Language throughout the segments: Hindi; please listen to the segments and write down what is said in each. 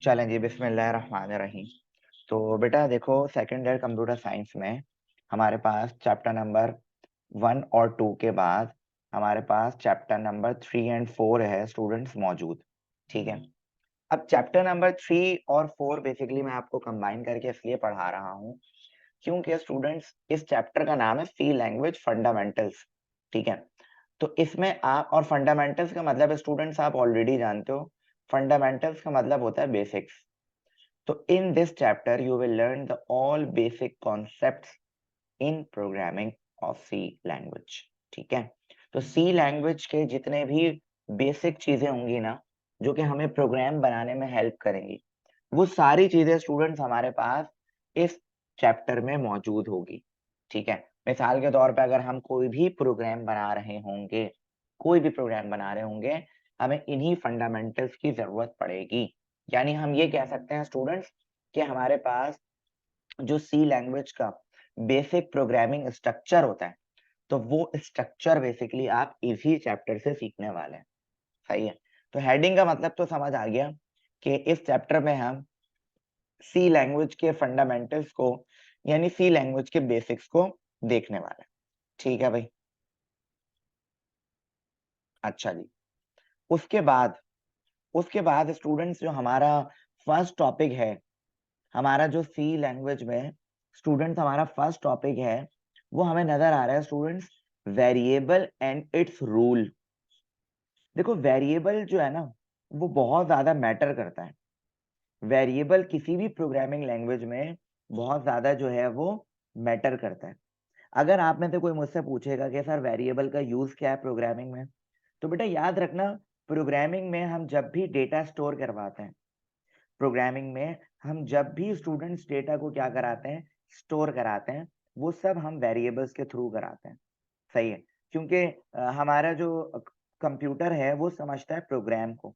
चलें जी, बिस्मिल्लाहिर्रहमानिर्रहीम। तो बेटा देखो, सेकंड ईयर कंप्यूटर साइंस में हमारे पास चैप्टर नंबर 1 और 2 के बाद हमारे पास चैप्टर नंबर 3 एंड 4 है स्टूडेंट्स मौजूद। ठीक है। अब चैप्टर नंबर 3 और 4 बेसिकली मैं आपको कंबाइन करके इसलिए पढ़ा रहा हूँ क्योंकि स्टूडेंट्स इस चैप्टर का नाम है सी लैंग्वेज फंडामेंटल्स। ठीक है। तो इसमें आप और फंडामेंटल्स का मतलब स्टूडेंट्स आप ऑलरेडी जानते हो, फंडामेंटल्स का मतलब होता है basics. So in this chapter, you will learn the all basic concepts in programming of C language. ठीक है। तो C language के जितने भी बेसिक चीजें होंगी ना, जो कि हमें प्रोग्राम बनाने में हेल्प करेंगी, वो सारी चीजें स्टूडेंट्स हमारे पास इस चैप्टर में मौजूद होगी। ठीक है। मिसाल के तौर पे अगर हम कोई भी प्रोग्राम बना रहे होंगे, हमें इन्हीं फंडामेंटल्स की जरूरत पड़ेगी। यानी हम ये कह सकते हैं स्टूडेंट्स कि हमारे पास जो सी लैंग्वेज का बेसिक प्रोग्रामिंग स्ट्रक्चर होता है, तो वो स्ट्रक्चर बेसिकली आप इसी चैप्टर से सीखने वाले हैं। सही है। तो हेडिंग का मतलब तो समझ आ गया कि इस चैप्टर में हम सी लैंग्वेज के फंडामेंटल्स को यानी सी लैंग्वेज के बेसिक्स को देखने वाले हैं। ठीक है भाई। अच्छा जी। उसके बाद स्टूडेंट्स जो हमारा फर्स्ट टॉपिक है, हमारा जो सी लैंग्वेज में स्टूडेंट्स हमारा फर्स्ट टॉपिक है, वो हमें नजर आ रहा है students variable and it's rule. देखो, वेरिएबल जो है ना, वो बहुत ज्यादा मैटर करता है। वेरिएबल किसी भी प्रोग्रामिंग लैंग्वेज में बहुत ज्यादा जो है वो मैटर करता है। अगर आप में से कोई मुझसे पूछेगा कि सर वेरिएबल का यूज क्या है प्रोग्रामिंग में, तो बेटा याद रखना, प्रोग्रामिंग में हम जब भी डेटा स्टोर करवाते हैं, प्रोग्रामिंग में हम जब भी स्टूडेंट्स डेटा को क्या कराते हैं, स्टोर कराते हैं, वो सब हम वेरिएबल्स के थ्रू कराते हैं। सही है। क्योंकि हमारा जो कंप्यूटर है वो समझता है प्रोग्राम को,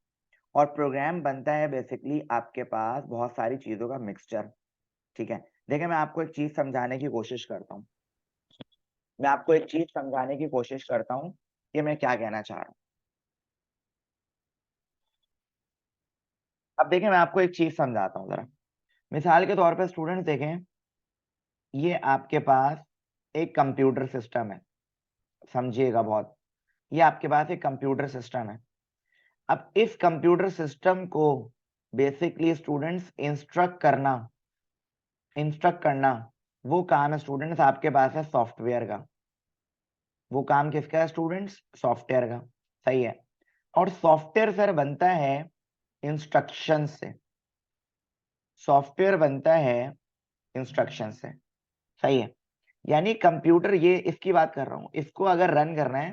और प्रोग्राम बनता है बेसिकली आपके पास बहुत सारी चीजों का मिक्सचर। ठीक है। देखिए, मैं आपको एक चीज समझाने की कोशिश करता हूँ, कि मैं क्या कहना चाह रहा हूँ। अब देखिए, मैं आपको एक चीज समझाता हूँ जरा। मिसाल के तौर पे स्टूडेंट देखें, ये आपके पास एक कंप्यूटर सिस्टम है। समझिएगा बहुत, ये आपके पास एक कंप्यूटर सिस्टम है। अब इस कंप्यूटर सिस्टम को बेसिकली स्टूडेंट्स इंस्ट्रक्ट करना, वो काम है स्टूडेंट्स आपके पास है सॉफ्टवेयर का। वो काम किसका है स्टूडेंट्स? सॉफ्टवेयर का। सही है। और सॉफ्टवेयर सर बनता है इंस्ट्रक्शन से। सॉफ्टवेयर बनता है इंस्ट्रक्शन से। सही है। यानी कंप्यूटर, ये इसकी बात कर रहा हूं, इसको अगर रन करना है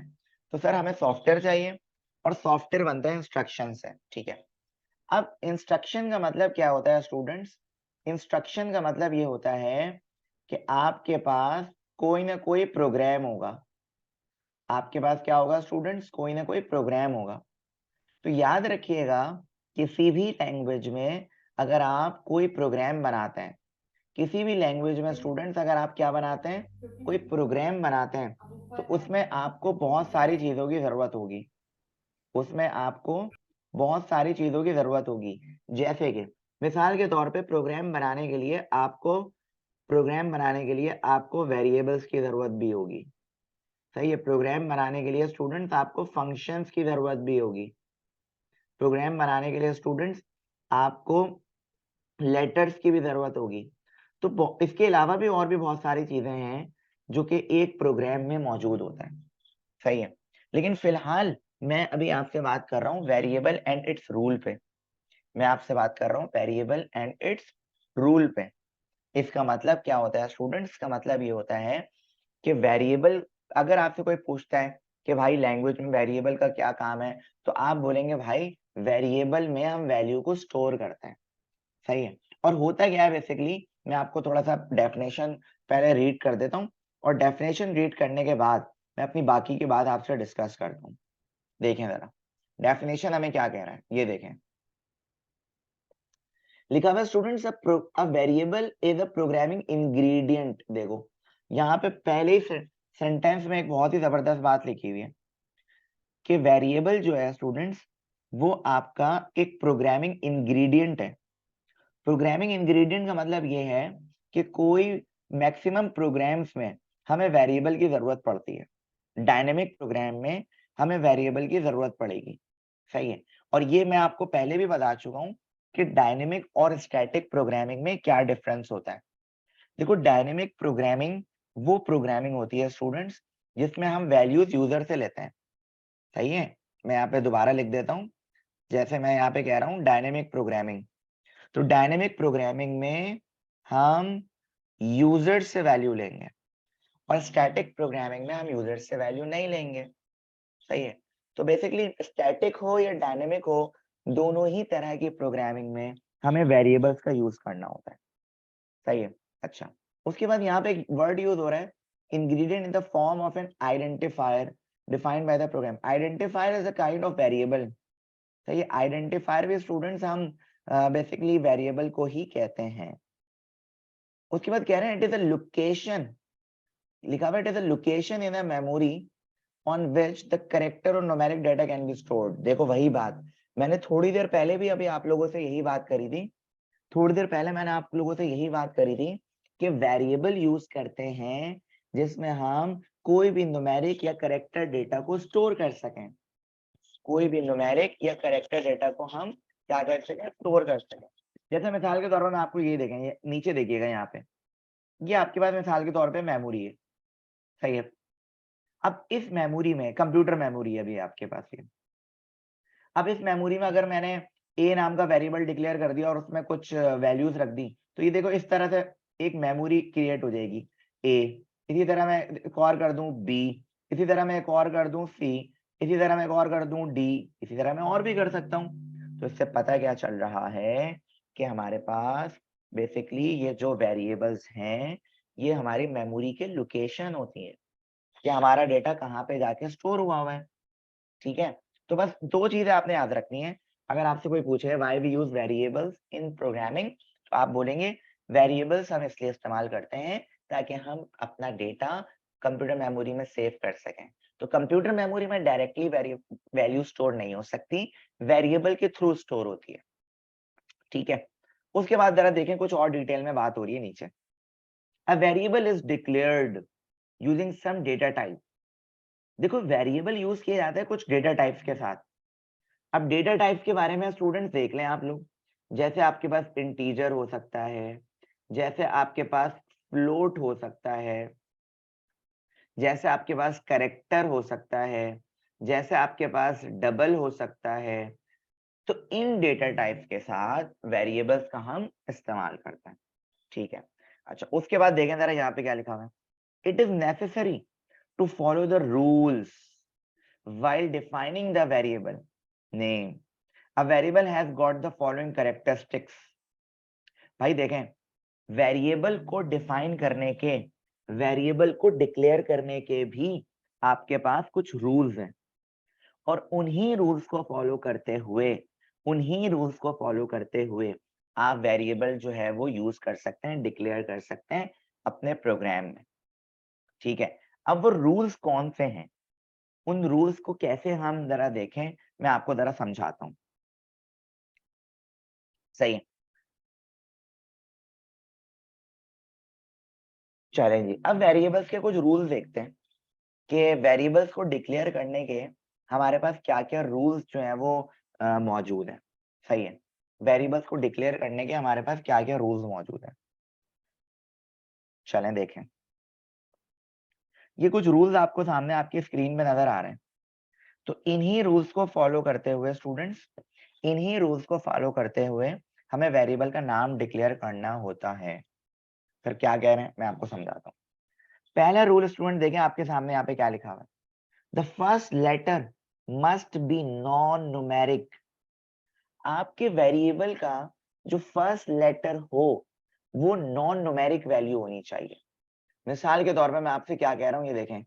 तो सर हमें सॉफ्टवेयर चाहिए, और सॉफ्टवेयर बनता है इंस्ट्रक्शन से। ठीक है। अब इंस्ट्रक्शन का मतलब क्या होता है स्टूडेंट्स? इंस्ट्रक्शन का मतलब ये होता है कि आपके पास कोई ना कोई प्रोग्राम होगा। आपके पास क्या होगा स्टूडेंट्स? कोई ना कोई प्रोग्राम होगा। तो याद रखिएगा, किसी भी लैंग्वेज में अगर आप कोई प्रोग्राम बनाते हैं, किसी भी लैंग्वेज में स्टूडेंट्स अगर आप क्या बनाते हैं, कोई प्रोग्राम बनाते हैं, तो उसमें आपको बहुत सारी चीजों की जरूरत होगी। उसमें आपको बहुत सारी चीजों की जरूरत होगी। जैसे कि मिसाल के तौर पे प्रोग्राम बनाने के लिए आपको वेरिएबल्स की जरूरत भी होगी। सही है। प्रोग्राम बनाने के लिए स्टूडेंट्स आपको फंक्शंस की जरूरत भी होगी। प्रोग्राम बनाने के लिए स्टूडेंट्स आपको लेटर्स की भी जरूरत होगी। तो इसके अलावा भी और भी बहुत सारी चीजें हैं जो कि एक प्रोग्राम में मौजूद होता है। सही है। लेकिन फिलहाल मैं अभी आपसे बात कर रहा हूँ वेरिएबल एंड इट्स रूल पे। इसका मतलब क्या होता है स्टूडेंट्स? इसका मतलब ये होता है कि वेरिएबल, अगर आपसे कोई पूछता है कि भाई लैंग्वेज में वेरिएबल का क्या काम है, तो आप बोलेंगे भाई वेरिएबल में हम वैल्यू को स्टोर करते हैं। सही है। और होता क्या है बेसिकली, मैं आपको थोड़ा सा डेफिनेशन पहले रीड कर देता हूँ, और डेफिनेशन रीड करने के बाद मैं अपनी बाकी की बात आपसे डिस्कस करता हूँ। देखें जरा डेफिनेशन हमें क्या कह रहा है, ये देखें। लिखा हुआ students, a variable is a programming ingredient. देखो, यहाँ पे पहले ही सेंटेंस में एक बहुत ही जबरदस्त बात लिखी हुई है कि वेरिएबल जो है स्टूडेंट्स, वो आपका एक प्रोग्रामिंग इंग्रेडिएंट है। प्रोग्रामिंग इंग्रेडिएंट का मतलब ये है कि कोई मैक्सिमम प्रोग्राम्स में हमें वेरिएबल की जरूरत पड़ती है, डायनेमिक प्रोग्राम में हमें वेरिएबल की जरूरत पड़ेगी, सही है। और ये मैं आपको पहले भी बता चुका हूं कि डायनेमिक और स्टैटिक प्रोग्रामिंग में क्या डिफरेंस होता है। देखो, डायनेमिक प्रोग्रामिंग वो प्रोग्रामिंग होती है स्टूडेंट्स जिसमें हम वैल्यूज यूजर से लेते हैं, सही है। मैं यहाँ पे दोबारा लिख देता हूँ, जैसे मैं यहाँ पे कह रहा हूँ डायनेमिक प्रोग्रामिंग, तो डायनेमिक प्रोग्रामिंग में हम यूजर से वैल्यू लेंगे और स्टैटिक प्रोग्रामिंग में हम यूजर से वैल्यू नहीं लेंगे, सही है। तो बेसिकली स्टैटिक हो या डायनेमिक हो, दोनों ही तरह की प्रोग्रामिंग में हमें वेरिएबल्स का यूज करना होता है, सही है। अच्छा, उसके बाद यहाँ पे एक वर्ड यूज हो रहा है, ingredient in the form of an identifier defined by the program. Identifier is a kind of variable, सही है। आइडेंटिफायर भी स्टूडेंट्स हम बेसिकली वेरिएबल को ही कहते हैं। उसके बाद कह रहे हैं इट इज अ लोकेशन, लिखा हुआ it is a location in a memory on which the character और numeric data can be stored. देखो वही बात मैंने थोड़ी देर पहले भी अभी आप लोगों से यही बात करी थी, थोड़ी देर पहले मैंने आप लोगों से यही बात करी थी कि वेरिएबल यूज करते हैं जिसमें हम कोई भी न्यूमेरिक या कैरेक्टर डेटा को स्टोर कर सकें, कोई भी न्यूमेरिक या कैरेक्टर डेटा को हम क्या कर सकें, स्टोर कर सकें। जैसे मिसाल के तौर पर मैं आपको ये देखें, ये नीचे देखिएगा यहाँ पे, ये आपके पास मिसाल के तौर पे मेमोरी है, सही है। अब इस मेमोरी में कंप्यूटर मेमोरी है अभी आपके पास ये, अब इस मेमोरी में अगर मैंने ए नाम का वेरिएबल डिक्लेयर कर दिया और उसमें कुछ वैल्यूज रख दी, तो ये देखो इस तरह से एक मेमोरी क्रिएट हो जाएगी ए, इसी तरह मैं एक और कर दूं बी, इसी तरह मैं एक और कर दूं सी, इसी तरह मैं एक और कर दूं डी, इसी तरह मैं और भी कर सकता हूँ। तो इससे पता क्या चल रहा है कि हमारे पास बेसिकली ये जो वेरिएबल्स हैं ये हमारी मेमोरी के लोकेशन होती है कि हमारा डेटा कहाँ पे जाके स्टोर हुआ है, ठीक है। तो बस दो चीजें आपने याद रखनी है। अगर आपसे कोई पूछे why we use variables in programming, तो आप बोलेंगे वेरिएबल्स हम इसलिए इस्तेमाल करते हैं ताकि हम अपना डेटा कंप्यूटर मेमोरी में सेव कर सकें। तो कंप्यूटर मेमोरी में डायरेक्टली वैल्यू स्टोर नहीं हो सकती, वेरिएबल के थ्रू स्टोर होती है, ठीक है। उसके बाद जरा देखें, कुछ और डिटेल में बात हो रही है नीचे। A variable is declared using some data type. देखो वेरिएबल यूज किया जाता है कुछ डेटा टाइप्स के साथ। अब डेटा टाइप के बारे में स्टूडेंट्स देख लें आप लोग, जैसे आपके पास इंटीजर हो सकता है, जैसे आपके पास फ्लोट हो सकता है, जैसे आपके पास कैरेक्टर हो सकता है, जैसे आपके पास डबल हो सकता है। तो इन डेटा टाइप्स के साथ वेरिएबल्स का हम इस्तेमाल करते हैं, ठीक है। अच्छा, उसके बाद देखें जरा यहाँ पे क्या लिखा हुआ है, it is necessary to follow the rules while defining the variable name. A variable has got the following characteristics. भाई देखें, वेरिएबल को डिफाइन करने के, वेरिएबल को डिक्लेयर करने के भी आपके पास कुछ रूल्स हैं और उन्हीं रूल्स को फॉलो करते हुए, उन्हीं रूल्स को फॉलो करते हुए आप वेरिएबल जो है वो यूज कर सकते हैं, डिक्लेयर कर सकते हैं अपने प्रोग्राम में, ठीक है। अब वो रूल्स कौन से हैं, उन रूल्स को कैसे हम जरा देखें, मैं आपको जरा समझाता हूं, सही है। चलें जी, अब वेरिएबल्स के कुछ रूल्स देखते हैं कि वेरिएबल्स को डिक्लेयर करने के हमारे पास क्या क्या रूल्स जो है वो मौजूद है, सही है। वेरिएबल्स को डिक्लेयर करने के हमारे पास क्या क्या रूल्स मौजूद है, चलें देखें। ये कुछ रूल्स आपको सामने आपकी स्क्रीन में नजर आ रहे हैं। तो इन्हीं रूल्स को फॉलो करते हुए स्टूडेंट्स, इन्हीं रूल्स को फॉलो करते हुए हमें वेरिएबल का नाम डिक्लेयर करना होता है। फिर क्या कह रहे हैं मैं आपको समझाता हूँ। पहला रूल स्टूडेंट देखें आपके सामने यहाँ पे क्या लिखा हुआ है, the first letter must be non numeric. आपके वेरिएबल का जो फर्स्ट लेटर हो वो नॉन न्यूमेरिक वैल्यू होनी चाहिए। मिसाल के तौर पे मैं आपसे क्या कह रहा हूँ ये देखें,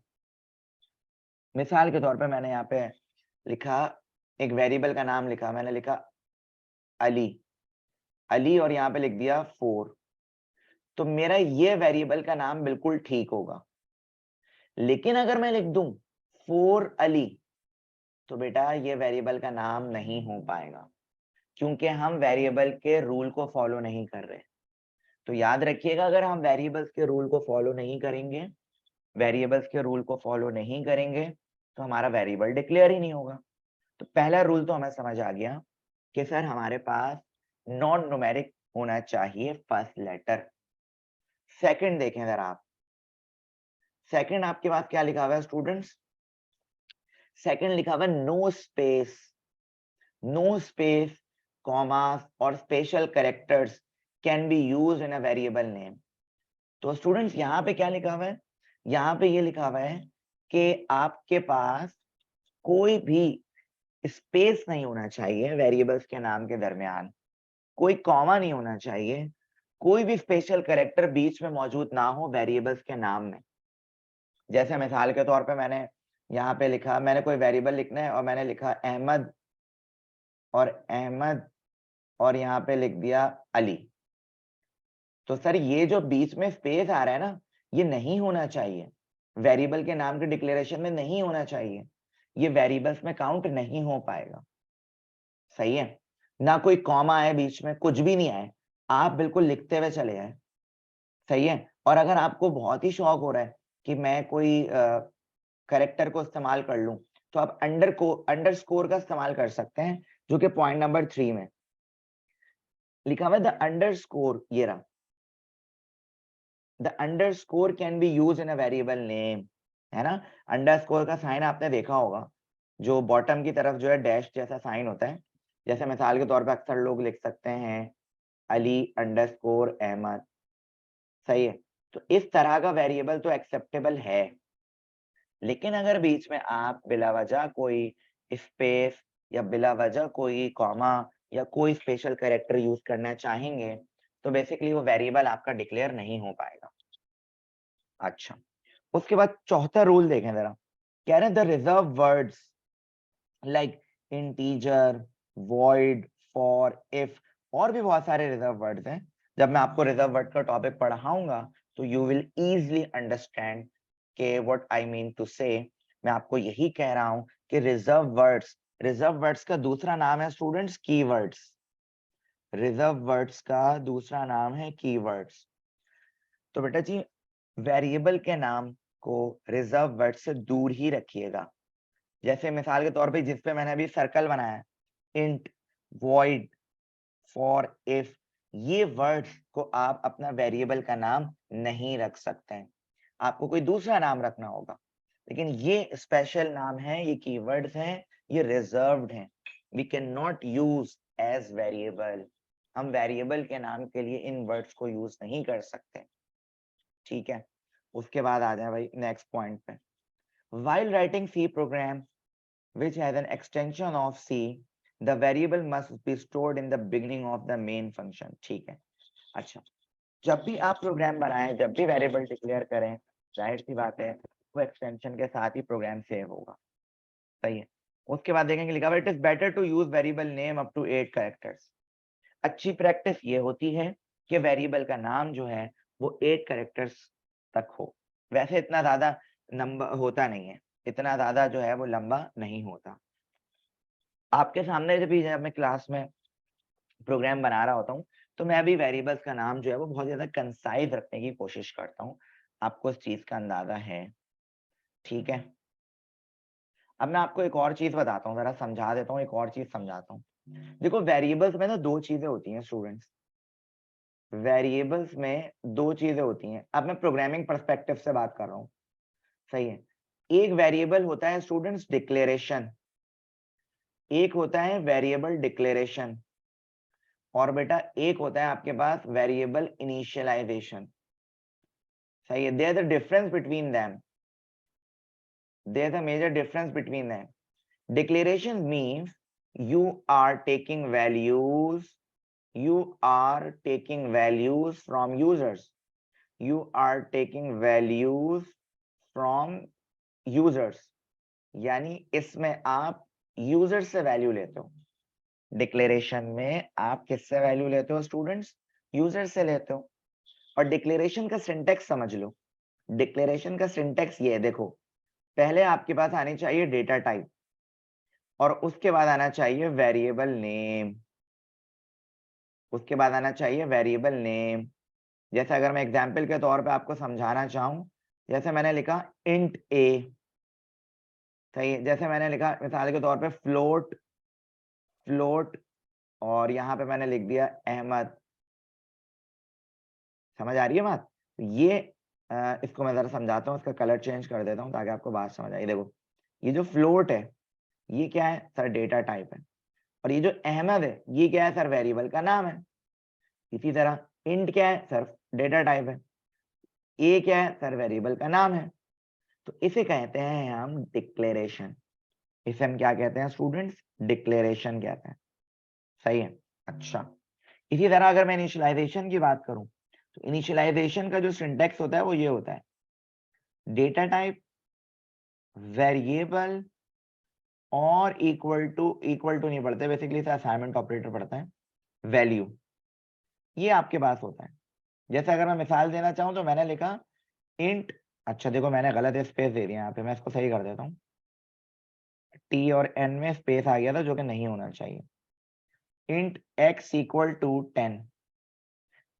मिसाल के तौर पे मैंने यहाँ पे लिखा, एक वेरिएबल का नाम लिखा, मैंने लिखा अली, अली और यहाँ पे लिख दिया 4। तो मेरा ये वेरिएबल का नाम बिल्कुल ठीक होगा। लेकिन अगर मैं लिख दूं 4 अली, तो बेटा ये वेरिएबल का नाम नहीं हो पाएगा। क्योंकि हम वेरिएबल के रूल को फॉलो नहीं कर रहे। तो याद रखिएगा, अगर हम वेरिएबल्स के रूल को फॉलो नहीं करेंगे, वेरिएबल्स के रूल को फॉलो नहीं करेंगे तो हमारा वेरिएबल डिक्लेयर ही नहीं होगा। तो पहला रूल तो हमें समझ आ गया कि सर हमारे पास नॉन न्यूमेरिक होना चाहिए फर्स्ट लेटर। सेकंड देखें जरा आप, सेकंड आपके पास क्या लिखा हुआ है स्टूडेंट्स? सेकंड लिखा हुआ है no space, no space, commas और special characters can be used in a variable name. तो स्टूडेंट्स यहाँ पे क्या लिखा हुआ है? यहाँ पे ये लिखा हुआ है कि आपके पास कोई भी स्पेस नहीं होना चाहिए वेरिएबल्स के नाम के दरमियान, कोई कॉमा नहीं होना चाहिए, कोई भी स्पेशल कैरेक्टर बीच में मौजूद ना हो वेरिएबल्स के नाम में। जैसे मिसाल के तौर पे मैंने यहाँ पे लिखा, मैंने कोई वेरिएबल लिखना है और मैंने लिखा अहमद और यहाँ पे लिख दिया अली। तो सर ये जो बीच में स्पेस आ रहा है ना, ये नहीं होना चाहिए, वेरिएबल के नाम के डिक्लेरेशन में नहीं होना चाहिए, ये वेरिएबल्स में काउंट नहीं हो पाएगा। सही है ना? कोई कॉमा आए बीच में, कुछ भी नहीं आए, आप बिल्कुल लिखते हुए चले जाए। सही है। और अगर आपको बहुत ही शौक हो रहा है कि मैं कोई करेक्टर को इस्तेमाल कर लूं, तो आप अंडरस्कोर का इस्तेमाल कर सकते हैं, जो कि पॉइंट नंबर 3 में लिखा हुआ है। द अंडरस्कोर, ये रहा, the underscore can be use in a variable name, है ना? अंडरस्कोर का साइन आपने देखा होगा, जो बॉटम की तरफ जो है डैश जैसा साइन होता है। जैसे मिसाल के तौर पे अक्सर लोग लिख सकते हैं अली अंडरस्कोर अहमद। सही है। तो इस तरह का वेरिएबल तो एक्सेप्टेबल है, लेकिन अगर बीच में आप बिला वजह कोई स्पेस या बिला वजह कोई कॉमा या कोई स्पेशल कैरेक्टर यूज करना चाहेंगे, तो बेसिकली वो वेरिएबल आपका डिक्लेयर नहीं हो पाएगा। अच्छा, उसके बाद चौथा रूल देखें जरा, कह रहे हैं the reserve words like integer, void, for, if और भी बहुत सारे रिजर्व वर्ड्स हैं। जब मैं आपको रिजर्व वर्ड का टॉपिक पढ़ाऊंगा तो यू विल इजीली अंडरस्टैंड के व्हाट आई मीन टू से। मैं आपको यही कह रहा हूं कि रिजर्व वर्ड्स का दूसरा नाम है स्टूडेंट्स कीवर्ड्स। रिजर्व वर्ड्स का दूसरा नाम है कीवर्ड्स। तो बेटा जी, वेरिएबल के नाम को रिजर्व वर्ड से दूर ही रखिएगा। जैसे मिसाल के तौर पे जिसपे मैंने अभी सर्कल बनाया, इंट, वॉइड, फॉर, इफ, ये वर्ड्स को आप अपना वेरिएबल का नाम नहीं रख सकते हैं, आपको कोई दूसरा नाम रखना होगा। लेकिन ये स्पेशल नाम है, ये कीवर्ड्स हैं, ये रिजर्व्ड हैं, we can not use as variable. हम वेरिएबल के नाम के लिए इन वर्ड्स को यूज नहीं कर सकते। ठीक है। उसके बाद आ जाए भाई नेक्स्ट पॉइंट पे। While writing C program which has an extension of C, the variable must be stored in the beginning of the main function। ठीक है। अच्छा, जब भी आप प्रोग्राम बनाएं, जब भी वेरिएबल डिक्लेयर करें, जाहिर सी बात है वो एक्सटेंशन के साथ ही प्रोग्राम सेव होगा। सही है। उसके बाद देखेंगे लिखा हुआ it is better to use variable name up to 8 characters. अच्छी प्रैक्टिस ये होती है कि वेरिएबल का नाम जो है वो 8 कैरेक्टर्स तक हो। वैसे इतना ज्यादा नंबर होता नहीं है, इतना ज्यादा जो है वो लंबा नहीं होता। आपके सामने जब मैं क्लास में प्रोग्राम बना रहा होता हूँ, तो मैं अभी वेरिएबल्स का नाम जो है वो बहुत ज्यादा कंसाइज रखने की कोशिश करता हूँ। आपको इस चीज का अंदाजा है? ठीक है। अब मैं आपको एक और चीज बताता हूँ, जरा समझा देता हूँ, एक और चीज समझाता हूँ। देखो वेरिएबल्स में ना दो चीजें होती हैं स्टूडेंट्स, वेरिएबल्स में दो चीजें होती हैं। अब मैं प्रोग्रामिंग पर्सपेक्टिव से बात कर रहा हूँ। सही है। एक वेरिएबल होता है स्टूडेंट्स डिक्लेरेशन, एक होता है वेरिएबल डिक्लेरेशन, और बेटा एक होता है आपके पास वेरिएबल इनिशियलाइजेशन। सही है। There is a difference between them, there is a major difference between them. Declaration means you are taking values, you are taking values from users, you are taking values from users, यानी इसमें आप यूजर से वैल्यू लेते हो। डिक्लेरेशन में आप किससे वैल्यू लेते हो स्टूडेंट्स? यूजर से लेते हो। और डिक्लेरेशन का सिंटेक्स समझ लो। डिक्लेरेशन का सिंटेक्स ये है, देखो, पहले आपके पास आनी चाहिए डेटा टाइप और उसके बाद आना चाहिए वेरिएबल नेम। उसके बाद आना चाहिए वेरिएबल नेम। जैसे अगर मैं एग्जाम्पल के तौर पे आपको समझाना चाहूं, जैसे मैंने लिखा इंट ए, सही है। जैसे मैंने लिखा मिसाल के तौर पे फ्लोट, फ्लोट, और यहाँ पे मैंने लिख दिया अहमद। समझ आ रही है बात? तो ये इसको मैं जरा समझाता हूँ, इसका कलर चेंज कर देता हूँ ताकि आपको बात समझ आए। देखो ये जो फ्लोट है ये क्या है सर? डेटा टाइप है। और ये जो अहमद है ये क्या है सर? वेरिएबल का नाम है। इसी तरह इंट क्या है सर? डेटा टाइप है। ए क्या है सर? वेरिएबल का नाम है। तो इसे कहते हैं हम डिक्लेरेशन। इसे हम क्या कहते हैं स्टूडेंट्स? डिक्लेरेशन कहते हैं। सही है। अच्छा, इसी तरह अगर मैं इनिशियलाइजेशन की बात करूं तो इनिशियलाइजेशन का जो सिंटेक्स होता है वो ये होता है, डेटा टाइप, वेरिएबल और इक्वल टू नहीं पढ़ते बेसिकली, इसे असाइनमेंट ऑपरेटर पढ़ता है, वैल्यू। ये आपके पास होता है। जैसे अगर मैं मिसाल देना चाहूं तो मैंने लिखा इंट, अच्छा देखो मैंने गलत स्पेस दे दिया यहाँ पे, मैं इसको सही कर देता हूँ। टी और एन में स्पेस आ गया था जो कि नहीं होना चाहिए। Int x equal to 10,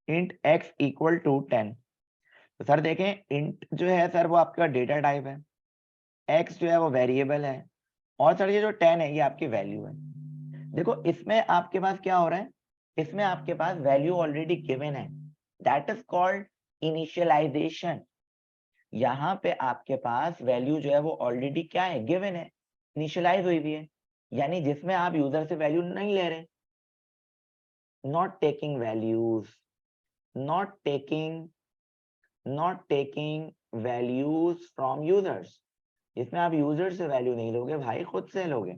int x equal to 10। तो सर देखें इंट जो है सर वो आपका डेटा टाइप है, एक्स जो है वो वेरिएबल है, और सर ये जो 10 है ये आपकी वैल्यू है। देखो इसमें आपके पास क्या हो रहा है, इसमें आपके पास वैल्यू ऑलरेडी गिवन है, दैट इज कॉल्ड इनिशियलाइजेशन। यहाँ पे आपके पास वैल्यू जो है वो ऑलरेडी क्या है? गिवन है, इनिशियलाइज हुई हुई है, यानी जिसमें आप यूजर से वैल्यू नहीं ले रहे। Not taking values, not taking values from users, इसमें आप यूजर से वैल्यू नहीं लोगे भाई, खुद से लोगे।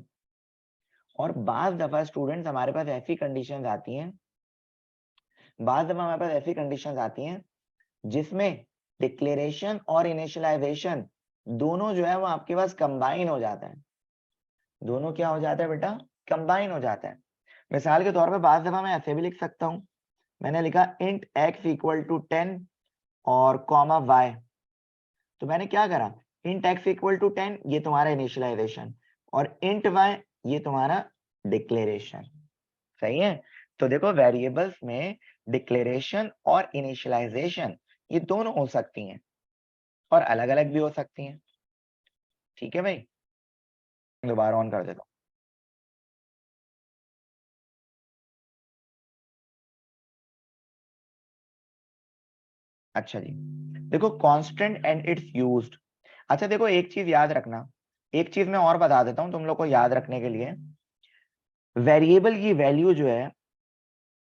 और बाज दफा स्टूडेंट्स हमारे पास ऐसी कंडीशंस आती हैं, बाज दफा हमारे पास ऐसी कंडीशंस आती हैं जिसमें डिक्लेरेशन और इनिशियलाइजेशन दोनों जो है वो आपके पास कंबाइन हो जाता है। दोनों क्या हो जाता है बेटा? कंबाइन हो जाता है। मिसाल के तौर पे बाज दफा मैं ऐसे भी लिख सकता हूँ, मैंने लिखा इंट एक्स इक्वल टू 10 और कॉमा वाई। तो मैंने क्या करा, इंट एक्स इक्वल टू 10 ये तुम्हारा इनिशियलाइजेशन, और इंट वाई ये तुम्हारा डिक्लेरेशन। सही है। तो देखो वेरिएबल्स में डिक्लेरेशन और इनिशियलाइजेशन ये दोनों हो सकती हैं और अलग अलग भी हो सकती हैं। ठीक है भाई, दोबारा ऑन कर देता हूँ। अच्छा जी, देखो कांस्टेंट एंड इट्स यूज्ड। अच्छा देखो एक चीज याद रखना, एक चीज मैं और बता देता हूँ तुम लोग को याद रखने के लिए। वेरिएबल की वैल्यू जो है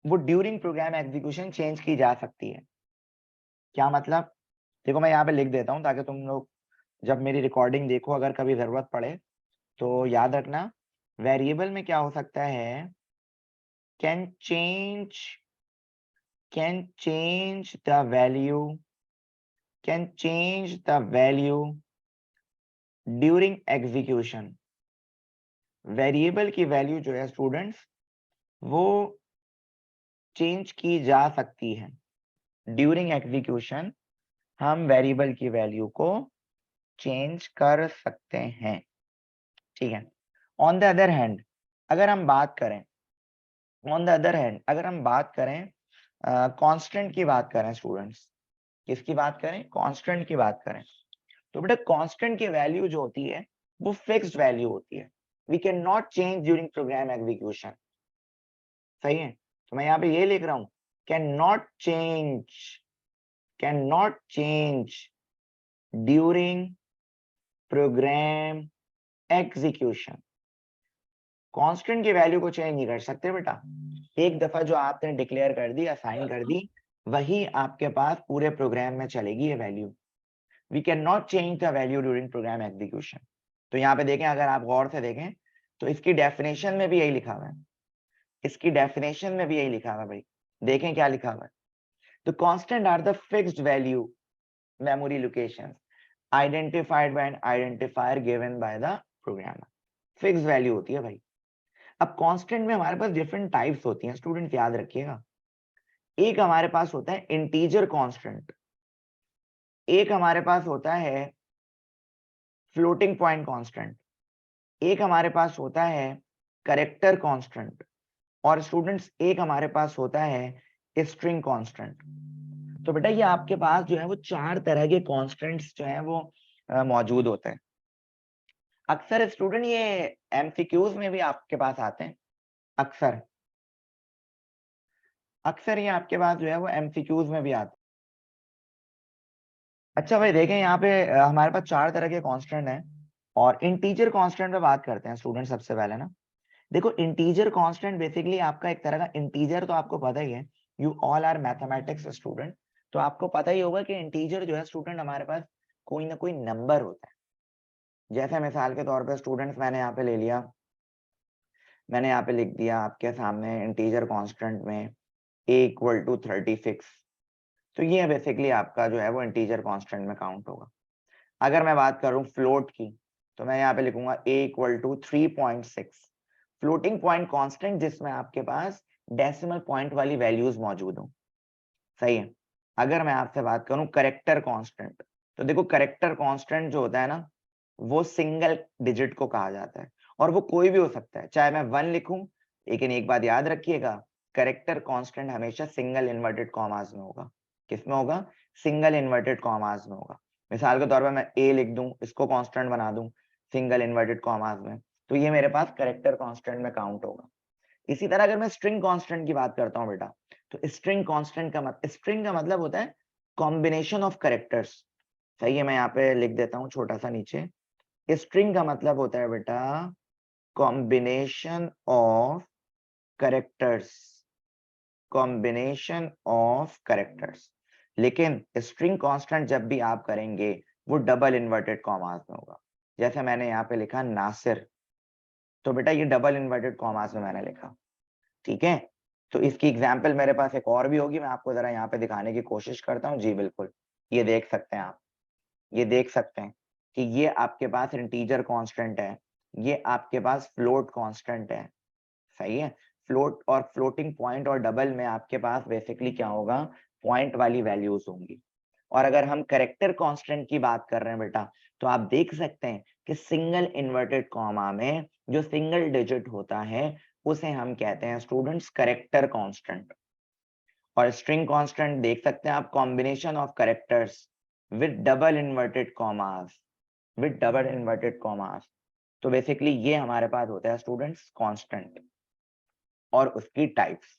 वो ड्यूरिंग प्रोग्राम एग्जीक्यूशन चेंज की जा सकती है। क्या मतलब? देखो मैं यहाँ पे लिख देता हूँ ताकि तुम लोग जब मेरी रिकॉर्डिंग देखो अगर कभी जरूरत पड़े तो याद रखना। वेरिएबल में क्या हो सकता है, can change, can change the value, can change the value during execution. Variable की वैल्यू जो है स्टूडेंट्स वो चेंज की जा सकती है ड्यूरिंग एग्जीक्यूशन। हम वेरिएबल की वैल्यू को चेंज कर सकते हैं। ठीक है। ऑन द अदर हैंड अगर हम बात करें, ऑन द अदर हैंड अगर हम बात करें कांस्टेंट की बात करें स्टूडेंट्स, किसकी बात करें? कांस्टेंट की बात करें, तो बेटा कांस्टेंट की वैल्यू जो होती है वो फिक्स्ड वैल्यू होती है, we can not change during program execution. सही है। तो मैं यहाँ पे ये लिख रहा हूँ, can not change, can not change during program execution. Constant की वैल्यू को चेंज नहीं कर सकते बेटा, एक दफा जो आपने डिक्लेयर कर दी, असाइन कर दी, वही आपके पास पूरे प्रोग्राम में चलेगी ये value. We can not change the value during program execution. तो यहाँ पे देखें, अगर आप गौर से देखें तो इसकी डेफिनेशन में भी यही लिखा हुआ है, इसकी डेफिनेशन में भी यही लिखा हुआ है भाई। देखें क्या लिखा हुआ है, the constant are the fixed value memory locations identified by an identifier given by the programmer. Fixed value होती है भाई। अब कांस्टेंट में हमारे पास डिफरेंट टाइप्स होती हैं स्टूडेंट, याद रखिएगा। एक हमारे पास होता है इंटीजर कांस्टेंट, एक हमारे पास होता है फ्लोटिंग पॉइंट कांस्टेंट, एक हमारे पास होता है कैरेक्टर कांस्टेंट, और स्टूडेंट्स एक हमारे पास होता है स्ट्रिंग कांस्टेंट। तो बेटा ये आपके पास जो है वो 4 तरह के कांस्टेंट्स जो है वो मौजूद होते हैं। अक्सर स्टूडेंट ये एमसीक्यूज में भी आपके पास आते हैं। अक्सर अक्सर ये आपके पास जो है वो एमसीक्यूज में भी आते हैं। अच्छा भाई देखें यहाँ पे हमारे पास 4 तरह के कांस्टेंट हैं और इंटीजर कांस्टेंट पे बात करते हैं स्टूडेंट सबसे पहले ना। देखो इंटीजर कांस्टेंट बेसिकली आपका एक तरह का इंटीजर, तो आपको पता ही है, you all are mathematics student, तो आपको पता ही होगा कि इंटीजर जो है स्टूडेंट हमारे पास कोई ना कोई नंबर होता है। जैसे मिसाल के तौर पे स्टूडेंट्स मैंने यहाँ पे ले लिया, मैंने यहाँ पे लिख दिया आपके सामने इंटीजर कांस्टेंट में a = 36, तो ये बेसिकली आपका जो है वो इंटीजर कांस्टेंट में काउंट होगा। अगर मैं बात करूं फ्लोट की, तो मैं यहाँ पे लिखूंगा a = 3.6, फ्लोटिंग पॉइंट कांस्टेंट जिसमें आपके पास डेसिमल पॉइंट वाली वैल्यूज मौजूद हो। सही है। अगर मैं आपसे बात करूं करेक्टर कांस्टेंट, तो देखो करेक्टर कांस्टेंट जो होता है ना, वो सिंगल डिजिट को कहा जाता है और वो कोई भी हो सकता है, चाहे मैं 1 लिखूं, लेकिन एक बात याद रखिएगा, करेक्टर कांस्टेंट हमेशा सिंगल इन्वर्टेड कॉमास में होगा। किसमें होगा? सिंगल इन्वर्टेड कॉमास में होगा। मिसाल के तौर पर मैं ए लिख दूं, इसको कांस्टेंट बना दूं सिंगल इन्वर्टेड कॉमास में, तो ये मेरे पास करेक्टर कांस्टेंट में काउंट होगा। इसी तरह अगर मैं स्ट्रिंग कांस्टेंट की बात करता हूं बेटा, तो स्ट्रिंग कांस्टेंट का स्ट्रिंग का मतलब होता है कॉम्बिनेशन ऑफ कैरेक्टर्स। सही है, मैं यहाँ पे लिख देता हूँ छोटा सा नीचे, स्ट्रिंग का मतलब होता है बेटा combination of characters, combination of characters. लेकिन स्ट्रिंग कांस्टेंट जब भी आप करेंगे वो डबल इन्वर्टेड कॉमास में होगा। जैसे मैंने यहाँ पे लिखा नासिर, तो बेटा ये डबल इन्वर्टेड कॉमास में मैंने लिखा। ठीक है, तो इसकी एग्जाम्पल मेरे पास एक और भी होगी, मैं आपको जरा यहाँ पे दिखाने की कोशिश करता हूँ। जी बिल्कुल, ये देख सकते हैं आप, ये देख सकते हैं कि ये आपके पास इंटीजर कांस्टेंट है, ये आपके पास फ्लोट कांस्टेंट है। सही है, फ्लोट और फ्लोटिंग पॉइंट और डबल में आपके पास बेसिकली क्या होगा, पॉइंट वाली वैल्यूज होंगी। और अगर हम कैरेक्टर कांस्टेंट की बात कर रहे हैं बेटा, तो आप देख सकते हैं कि सिंगल इन्वर्टेड कॉमा में जो सिंगल डिजिट होता है उसे हम कहते हैं स्टूडेंट्स कैरेक्टर कांस्टेंट। और स्ट्रिंग कांस्टेंट देख सकते हैं आप, combination of characters with double inverted commas, with double inverted commas. तो बेसिकली ये हमारे पास होता है स्टूडेंट्स कांस्टेंट और उसकी टाइप्स।